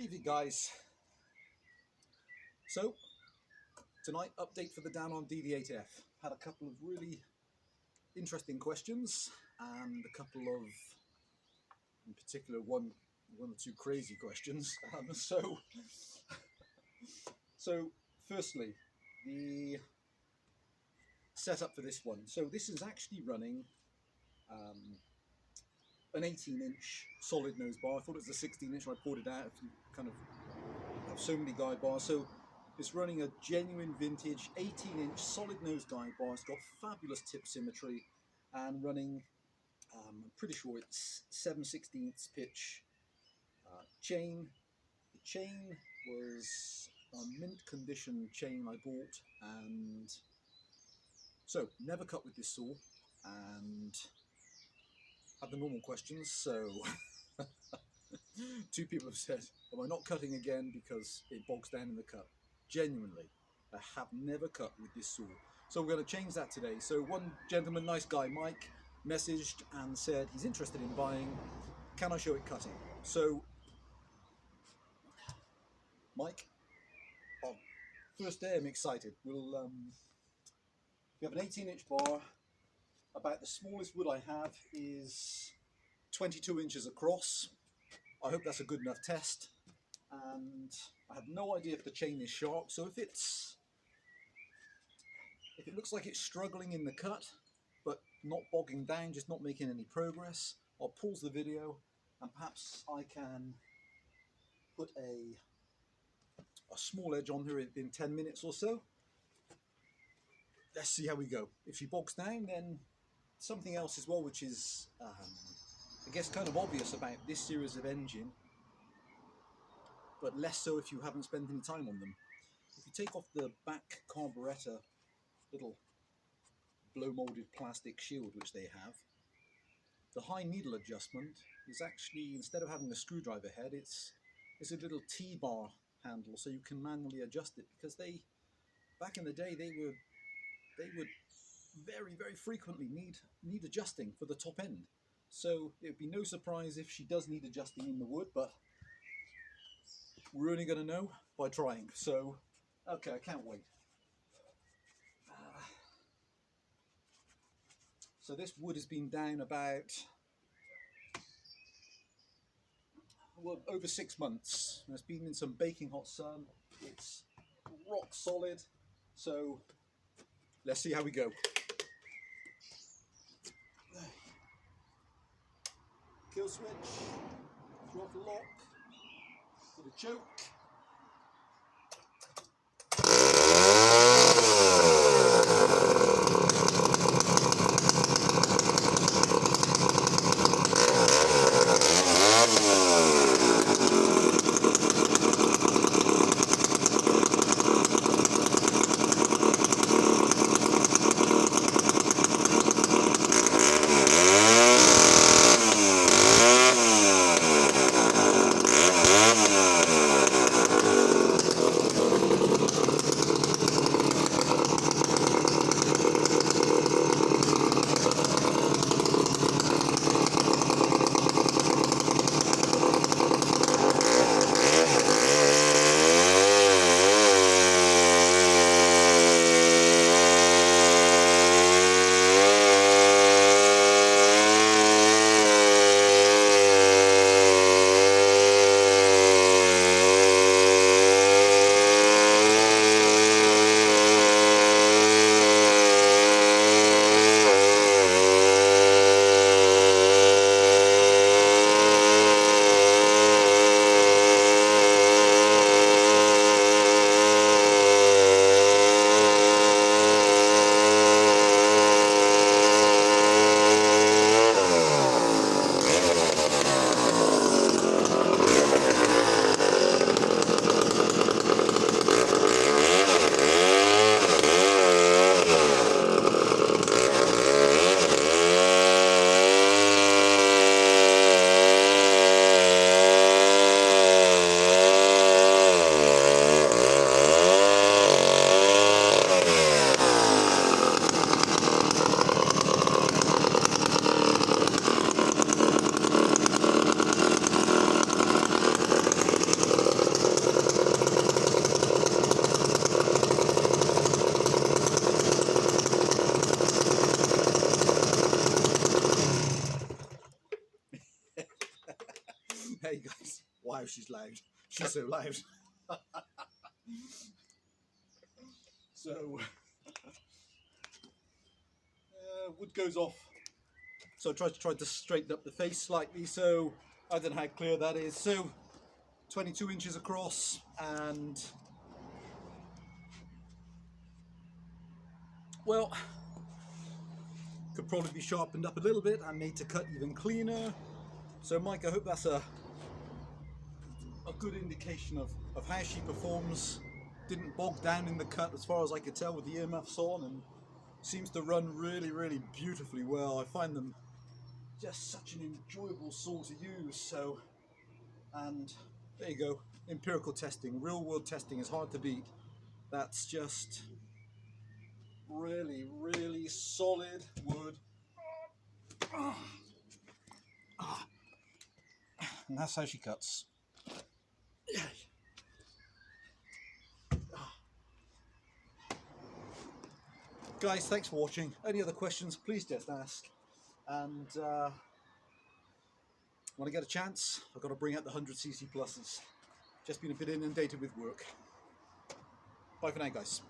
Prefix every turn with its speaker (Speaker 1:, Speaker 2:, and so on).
Speaker 1: Evening, guys. So tonight, update for the Danarm DD8F. Had a couple of really interesting questions and a couple of, in particular, one or two crazy questions. So firstly, the setup for this one. So this is actually running an 18-inch solid nose bar. I thought it was a 16-inch when I poured it out. If you kind of have so many guide bars, so it's running a genuine vintage 18-inch solid nose guide bar. It's got fabulous tip symmetry and running, I'm pretty sure it's 7/16 pitch chain. The chain was a mint condition chain I bought, and so never cut with this saw, and had the normal questions. So two people have said, am I not cutting again because it bogs down in the cut? Genuinely, I have never cut with this saw. So we're going to change that today. So one gentleman, nice guy, Mike, messaged and said he's interested in buying. Can I show it cutting? So, Mike, first day I'm excited. We have an 18-inch bar. About the smallest wood I have is 22 inches across. I hope that's a good enough test. And I have no idea if the chain is sharp, so if it looks like it's struggling in the cut, but not bogging down, just not making any progress, I'll pause the video and perhaps I can put a small edge on her in 10 minutes or so. Let's see how we go. If she bogs down, then something else as well, which is I guess kind of obvious about this series of engine, but less so if you haven't spent any time on them. If you take off the back carburetor little blow molded plastic shield which they have, the high needle adjustment is actually, instead of having a screwdriver head, it's a little T-bar handle, so you can manually adjust it, because back in the day they would very, very frequently need adjusting for the top end. So it would be no surprise if she does need adjusting in the wood, but we're only going to know by trying. So, okay, I can't wait. So this wood has been down about, well, over 6 months. It's been in some baking hot sun. It's rock solid. So let's see how we go. Kill switch, throttle lock, for the choke. Hey guys, wow, she's loud. She's so loud. So, wood goes off. So I tried to straighten up the face slightly, so I don't know how clear that is. So 22 inches across, and well, could probably be sharpened up a little bit and made to cut even cleaner. So Mike, I hope that's a good indication of how she performs. Didn't bog down in the cut as far as I could tell with the earmuffs on, and seems to run really, really beautifully well. I find them just such an enjoyable saw to use. So, and there you go, empirical testing, real world testing is hard to beat. That's just really, really solid wood. And that's how she cuts. Guys, thanks for watching. Any other questions, please just ask. And when I get a chance, I've got to bring out the 100cc pluses. Just been a bit inundated with work. Bye for now, guys.